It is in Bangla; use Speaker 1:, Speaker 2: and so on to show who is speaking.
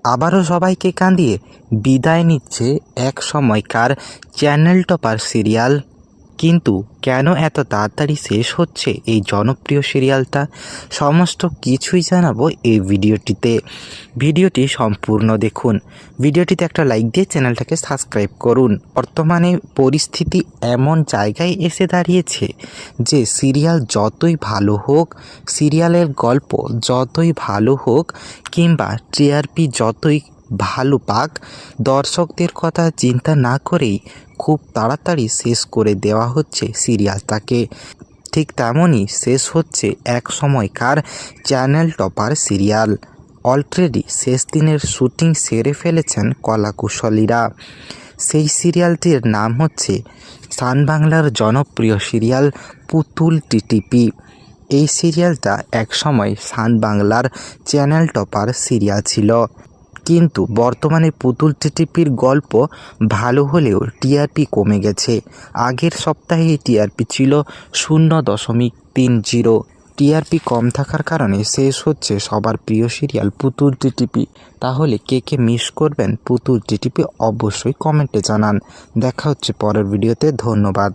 Speaker 1: আবারও সবাইকে কাঁদিয়ে বিদায় নিচ্ছে এক সময়কার চ্যানেল টপার সিরিয়াল। কিন্তু কেন এত তাড়াতাড়ি শেষ হচ্ছে এই জনপ্রিয় সিরিয়ালটা, সমস্ত কিছুই জানাবো এই ভিডিওটিতে। ভিডিওটি সম্পূর্ণ দেখুন। ভিডিওটিতে একটা লাইক দিয়ে চ্যানেলটাকে সাবস্ক্রাইব করুন। বর্তমানে পরিস্থিতি এমন জায়গায় এসে দাঁড়িয়েছে যে সিরিয়াল যতই ভালো হোক, সিরিয়ালের গল্প যতই ভালো হোক, কিংবা টিআরপি যতই ভালো পাক, দর্শকদের কথা চিন্তা না করেই খুব তাড়াতাড়ি শেষ করে দেওয়া হচ্ছে সিরিয়ালটাকে। ঠিক তেমনই শেষ হচ্ছে এক সময়কার চ্যানেল টপার সিরিয়াল। অলরেডি শেষ দিনের শুটিং সেরে ফেলেছেন কলাকুশলীরা। সেই সিরিয়ালটির নাম হচ্ছে সান বাংলার জনপ্রিয় সিরিয়াল পুতুল টিটিপি। এই সিরিয়ালটা একসময় সান বাংলার চ্যানেল টপার সিরিয়াল ছিল, কিন্তু বর্তমানে পুতুল টিটিপির গল্প ভালো হলেও টিআরপি কমে গেছে। আগের সপ্তাহে টিআরপি ছিল 0.30। টিআরপি কম থাকার কারণে শেষ হচ্ছে সবার প্রিয় সিরিয়াল পুতুল টিটিপি। তাহলে কে কে মিস করবেন পুতুল টিটিপি অবশ্যই কমেন্টে জানান। দেখা হচ্ছে পরের ভিডিওতে। ধন্যবাদ।